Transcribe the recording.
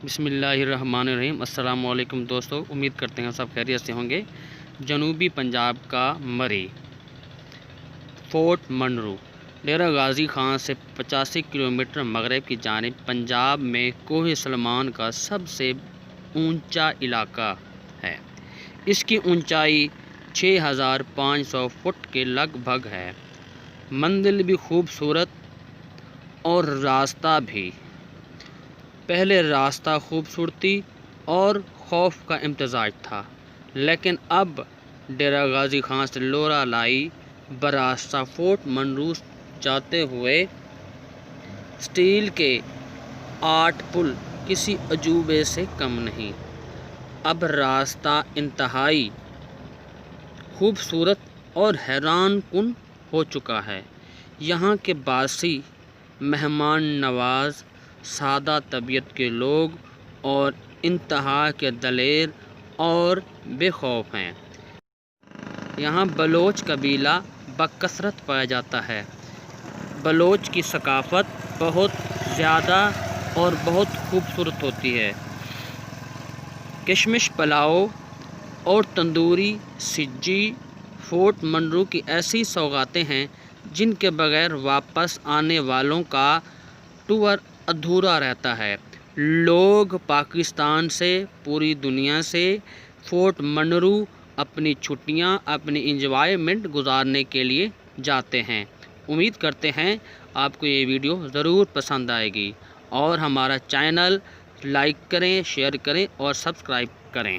بسم اللہ الرحمن الرحیم۔ السلام علیکم دوستو، امید کرتے ہیں سب خیریت سے ہوں گے۔ جنوبی پنجاب کا مری فورٹ منرو ڈیرہ غازی خان سے 85 کلومیٹر مغرب کی جانب پنجاب میں کوہ سلیمان کا سب سے اونچا علاقہ ہے۔ اس کی اونچائی 6500 فٹ کے لگ بھگ ہے۔ منزل بھی خوبصورت اور راستہ بھی۔ پہلے راستہ خوبصورتی اور خوف کا امتزاج تھا، لیکن اب ڈیرہ غازی خان سے لورا لائی براستہ فورٹ منرو جاتے ہوئے سٹیل کے 8 پل کسی عجوبے سے کم نہیں۔ اب راستہ انتہائی خوبصورت اور حیران کن ہو چکا ہے۔ یہاں کے باسی مہمان نواز، سادہ طبیعت کے لوگ اور انتہا کے دلیر اور بے خوف ہیں۔ یہاں بلوچ قبیلہ بکثرت پایا جاتا ہے۔ بلوچ کی ثقافت بہت زیادہ اور بہت خوبصورت ہوتی ہے۔ کشمش پلاؤ اور تندوری سجی فورٹ منرو کی ایسی سوغاتیں ہیں جن کے بغیر واپس آنے والوں کا ٹور ادھورا رہتا ہے۔ لوگ پاکستان سے، پوری دنیا سے فورٹ منرو اپنی چھٹیاں، اپنی انجوائمنٹ گزارنے کے لیے جاتے ہیں۔ امید کرتے ہیں آپ کو یہ ویڈیو ضرور پسند آئے گی اور ہمارا چینل لائک کریں، شیئر کریں اور سبسکرائب کریں۔